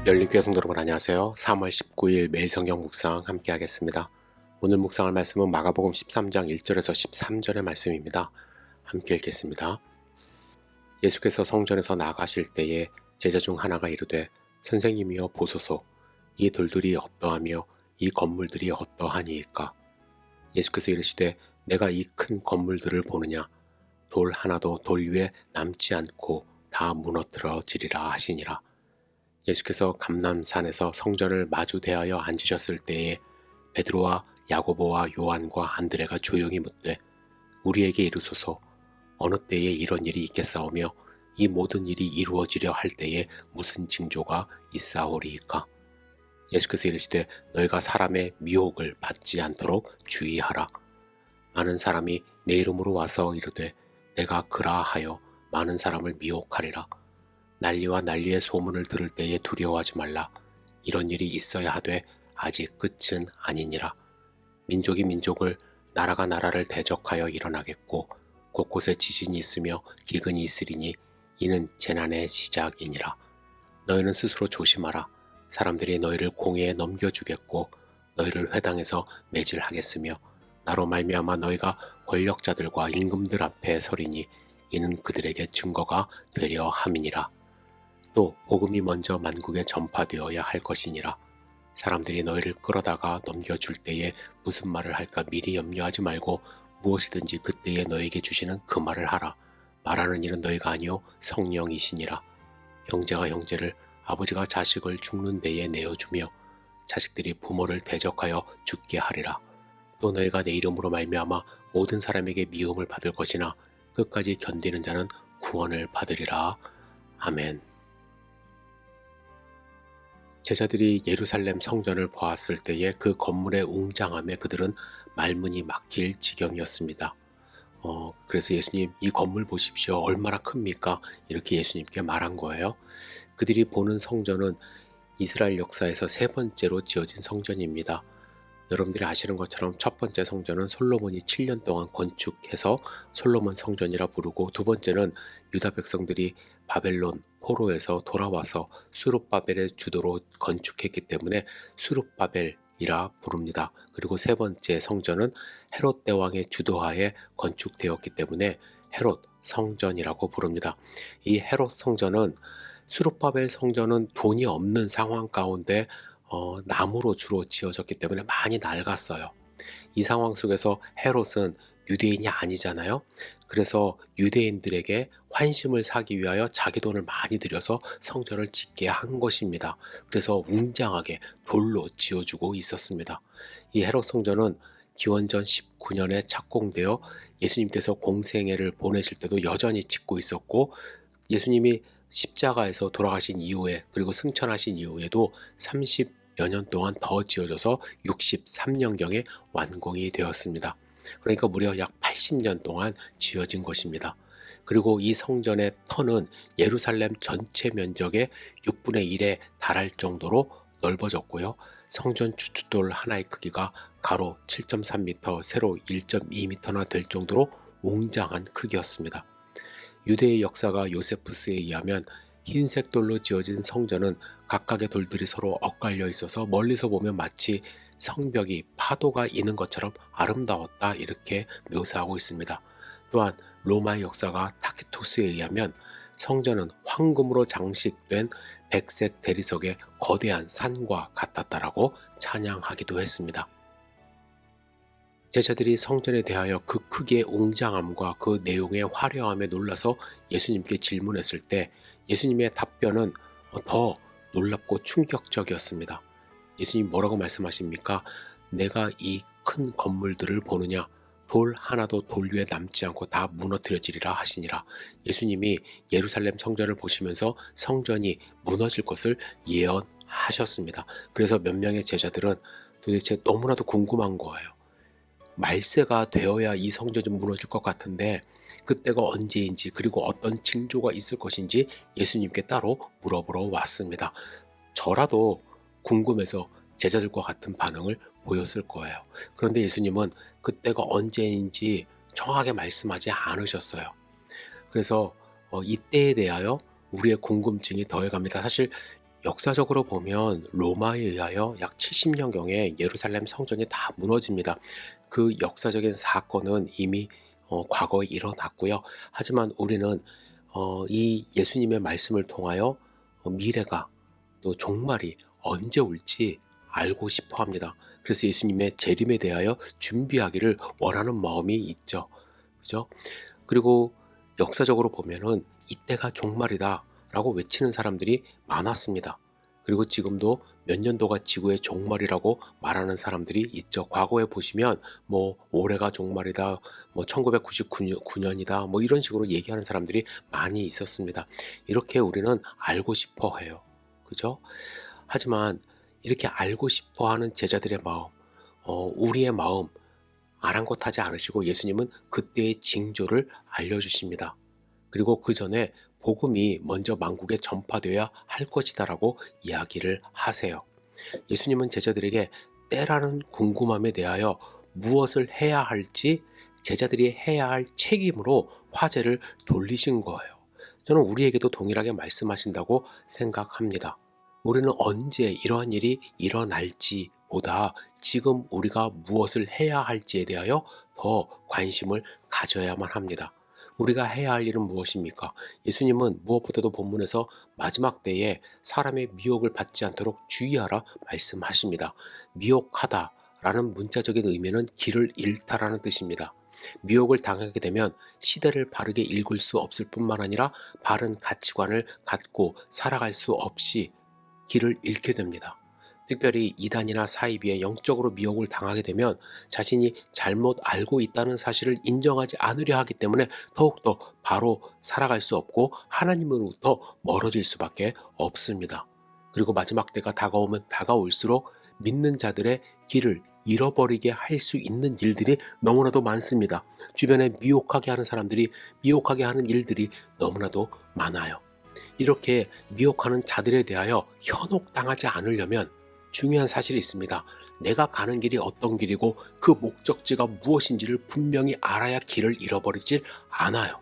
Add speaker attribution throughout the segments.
Speaker 1: 열린교회 성도 여러분 안녕하세요. 3월 19일 매일 성경 묵상 함께 하겠습니다. 오늘 묵상할 말씀은 마가복음 13장 1절에서 13절의 말씀입니다. 함께 읽겠습니다. 예수께서 성전에서 나가실 때에 제자 중 하나가 이르되 선생님이여 보소서 이 돌들이 어떠하며 이 건물들이 어떠하니이까. 예수께서 이르시되 내가 이 큰 건물들을 보느냐 돌 하나도 돌 위에 남지 않고 다 무너뜨려지리라 하시니라. 예수께서 감람산에서 성전을 마주 대하여 앉으셨을 때에 베드로와 야고보와 요한과 안드레가 조용히 묻되 우리에게 이르소서 어느 때에 이런 일이 있겠사오며 이 모든 일이 이루어지려 할 때에 무슨 징조가 있사오리이까. 예수께서 이르시되 너희가 사람의 미혹을 받지 않도록 주의하라. 많은 사람이 내 이름으로 와서 이르되 내가 그라하여 많은 사람을 미혹하리라. 난리와 난리의 소문을 들을 때에 두려워하지 말라. 이런 일이 있어야 하되 아직 끝은 아니니라. 민족이 민족을 나라가 나라를 대적하여 일어나겠고 곳곳에 지진이 있으며 기근이 있으리니 이는 재난의 시작이니라. 너희는 스스로 조심하라. 사람들이 너희를 공회에 넘겨주겠고 너희를 회당에서 매질하겠으며 나로 말미암아 너희가 권력자들과 임금들 앞에 서리니 이는 그들에게 증거가 되려 함이니라. 또 복음이 먼저 만국에 전파되어야 할 것이니라. 사람들이 너희를 끌어다가 넘겨줄 때에 무슨 말을 할까 미리 염려하지 말고 무엇이든지 그때에 너에게 주시는 그 말을 하라. 말하는 일은 너희가 아니요 성령이시니라. 형제가 형제를 아버지가 자식을 죽는 데에 내어주며 자식들이 부모를 대적하여 죽게 하리라. 또 너희가 내 이름으로 말미암아 모든 사람에게 미움을 받을 것이나 끝까지 견디는 자는 구원을 받으리라. 아멘. 제자들이 예루살렘 성전을 보았을 때에 그 건물의 웅장함에 그들은 말문이 막힐 지경이었습니다. 그래서 예수님 이 건물 보십시오. 얼마나 큽니까? 이렇게 예수님께 말한 거예요. 그들이 보는 성전은 이스라엘 역사에서 세 번째로 지어진 성전입니다. 여러분들이 아시는 것처럼 첫 번째 성전은 솔로몬이 7년 동안 건축해서 솔로몬 성전이라 부르고 두 번째는 유다 백성들이 바벨론 포로에서 돌아와서 수룹바벨의 주도로 건축했기 때문에 수룹바벨이라 부릅니다. 그리고 세 번째 성전은 헤롯 대왕의 주도하에 건축되었기 때문에 헤롯 성전이라고 부릅니다. 이 헤롯 성전은 수룹바벨 성전은 돈이 없는 상황 가운데 나무로 주로 지어졌기 때문에 많이 낡았어요. 이 상황 속에서 헤롯은 유대인이 아니잖아요. 그래서 유대인들에게 환심을 사기 위하여 자기 돈을 많이 들여서 성전을 짓게 한 것입니다. 그래서 웅장하게 돌로 지어주고 있었습니다. 이 헤롯 성전은 기원전 19년에 착공되어 예수님께서 공생애를 보내실 때도 여전히 짓고 있었고 예수님이 십자가에서 돌아가신 이후에 그리고 승천하신 이후에도 30여 년 동안 더 지어져서 63년경에 완공이 되었습니다. 그러니까 무려 약 80년 동안 지어진 것입니다. 그리고 이 성전의 터는 예루살렘 전체 면적의 6분의 1에 달할 정도로 넓어졌고요. 성전 주춧돌 하나의 크기가 가로 7.3m, 세로 1.2m나 될 정도로 웅장한 크기였습니다. 유대의 역사가 요세푸스에 의하면 흰색 돌로 지어진 성전은 각각의 돌들이 서로 엇갈려 있어서 멀리서 보면 마치 성벽이 파도가 있는 것처럼 아름다웠다 이렇게 묘사하고 있습니다. 또한 로마의 역사가 타키토스에 의하면 성전은 황금으로 장식된 백색 대리석의 거대한 산과 같았다라고 찬양하기도 했습니다. 제자들이 성전에 대하여 그 크기의 웅장함과 그 내용의 화려함에 놀라서 예수님께 질문했을 때 예수님의 답변은 더 놀랍고 충격적이었습니다. 예수님 뭐라고 말씀하십니까? 내가 이 큰 건물들을 보느냐? 돌 하나도 돌 위에 남지 않고 다 무너뜨려지리라 하시니라. 예수님이 예루살렘 성전을 보시면서 성전이 무너질 것을 예언하셨습니다. 그래서 몇 명의 제자들은 도대체 너무나도 궁금한 거예요. 말세가 되어야 이 성전이 무너질 것 같은데 그때가 언제인지 그리고 어떤 징조가 있을 것인지 예수님께 따로 물어보러 왔습니다. 저라도 궁금해서 제자들과 같은 반응을 보였을 거예요. 그런데 예수님은 그때가 언제인지 정확하게 말씀하지 않으셨어요. 그래서 이때에 대하여 우리의 궁금증이 더해갑니다. 사실 역사적으로 보면 로마에 의하여 약 70년경에 예루살렘 성전이 다 무너집니다. 그 역사적인 사건은 이미 과거에 일어났고요. 하지만 우리는 이 예수님의 말씀을 통하여 미래가 또 종말이 언제 올지 알고 싶어 합니다. 그래서 예수님의 재림에 대하여 준비하기를 원하는 마음이 있죠. 그죠? 그리고 역사적으로 보면은 이때가 종말이다 라고 외치는 사람들이 많았습니다. 그리고 지금도 몇 년도가 지구의 종말이라고 말하는 사람들이 있죠. 과거에 보시면 뭐 올해가 종말이다, 뭐 1999년이다, 뭐 이런 식으로 얘기하는 사람들이 많이 있었습니다. 이렇게 우리는 알고 싶어 해요. 그죠? 하지만 이렇게 알고 싶어 하는 제자들의 마음, 우리의 마음 아랑곳하지 않으시고 예수님은 그때의 징조를 알려주십니다. 그리고 그 전에 복음이 먼저 만국에 전파되어야 할 것이다라고 이야기를 하세요. 예수님은 제자들에게 때라는 궁금함에 대하여 무엇을 해야 할지 제자들이 해야 할 책임으로 화제를 돌리신 거예요. 저는 우리에게도 동일하게 말씀하신다고 생각합니다. 우리는 언제 이러한 일이 일어날지 보다 지금 우리가 무엇을 해야 할지에 대하여 더 관심을 가져야만 합니다. 우리가 해야 할 일은 무엇입니까? 예수님은 무엇보다도 본문에서 마지막 때에 사람의 미혹을 받지 않도록 주의하라 말씀하십니다. 미혹하다 라는 문자적인 의미는 길을 잃다라는 뜻입니다. 미혹을 당하게 되면 시대를 바르게 읽을 수 없을 뿐만 아니라 바른 가치관을 갖고 살아갈 수 없이 길을 잃게 됩니다. 특별히 이단이나 사이비에 영적으로 미혹을 당하게 되면 자신이 잘못 알고 있다는 사실을 인정하지 않으려 하기 때문에 더욱더 바로 살아갈 수 없고 하나님으로부터 멀어질 수밖에 없습니다. 그리고 마지막 때가 다가오면 다가올수록 믿는 자들의 길을 잃어버리게 할 수 있는 일들이 너무나도 많습니다. 주변에 미혹하게 하는 사람들이 미혹하게 하는 일들이 너무나도 많아요. 이렇게 미혹하는 자들에 대하여 현혹당하지 않으려면 중요한 사실이 있습니다. 내가 가는 길이 어떤 길이고 그 목적지가 무엇인지를 분명히 알아야 길을 잃어버리질 않아요.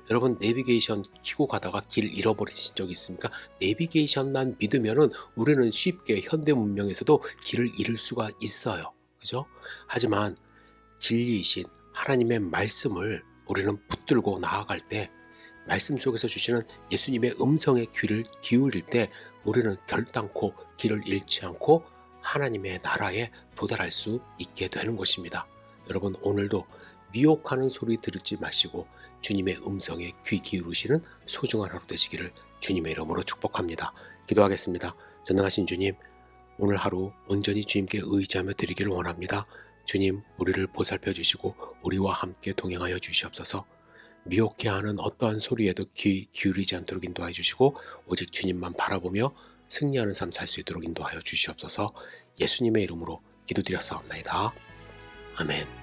Speaker 1: 여러분 내비게이션 켜고 가다가 길 잃어버리신 적 있습니까? 내비게이션만 믿으면은 우리는 쉽게 현대 문명에서도 길을 잃을 수가 있어요. 그죠? 하지만 진리이신 하나님의 말씀을 우리는 붙들고 나아갈 때 말씀 속에서 주시는 예수님의 음성에 귀를 기울일 때 우리는 결단코 길을 잃지 않고 하나님의 나라에 도달할 수 있게 되는 것입니다. 여러분 오늘도 미혹하는 소리 들지 마시고 주님의 음성에 귀 기울이시는 소중한 하루 되시기를 주님의 이름으로 축복합니다. 기도하겠습니다. 전능하신 주님, 오늘 하루 온전히 주님께 의지하며 드리기를 원합니다. 주님, 우리를 보살펴 주시고 우리와 함께 동행하여 주시옵소서. 미혹해 하는 어떠한 소리에도 귀 기울이지 않도록 인도하여 주시고 오직 주님만 바라보며 승리하는 삶 살 수 있도록 인도하여 주시옵소서. 예수님의 이름으로 기도드렸사옵나이다. 아멘.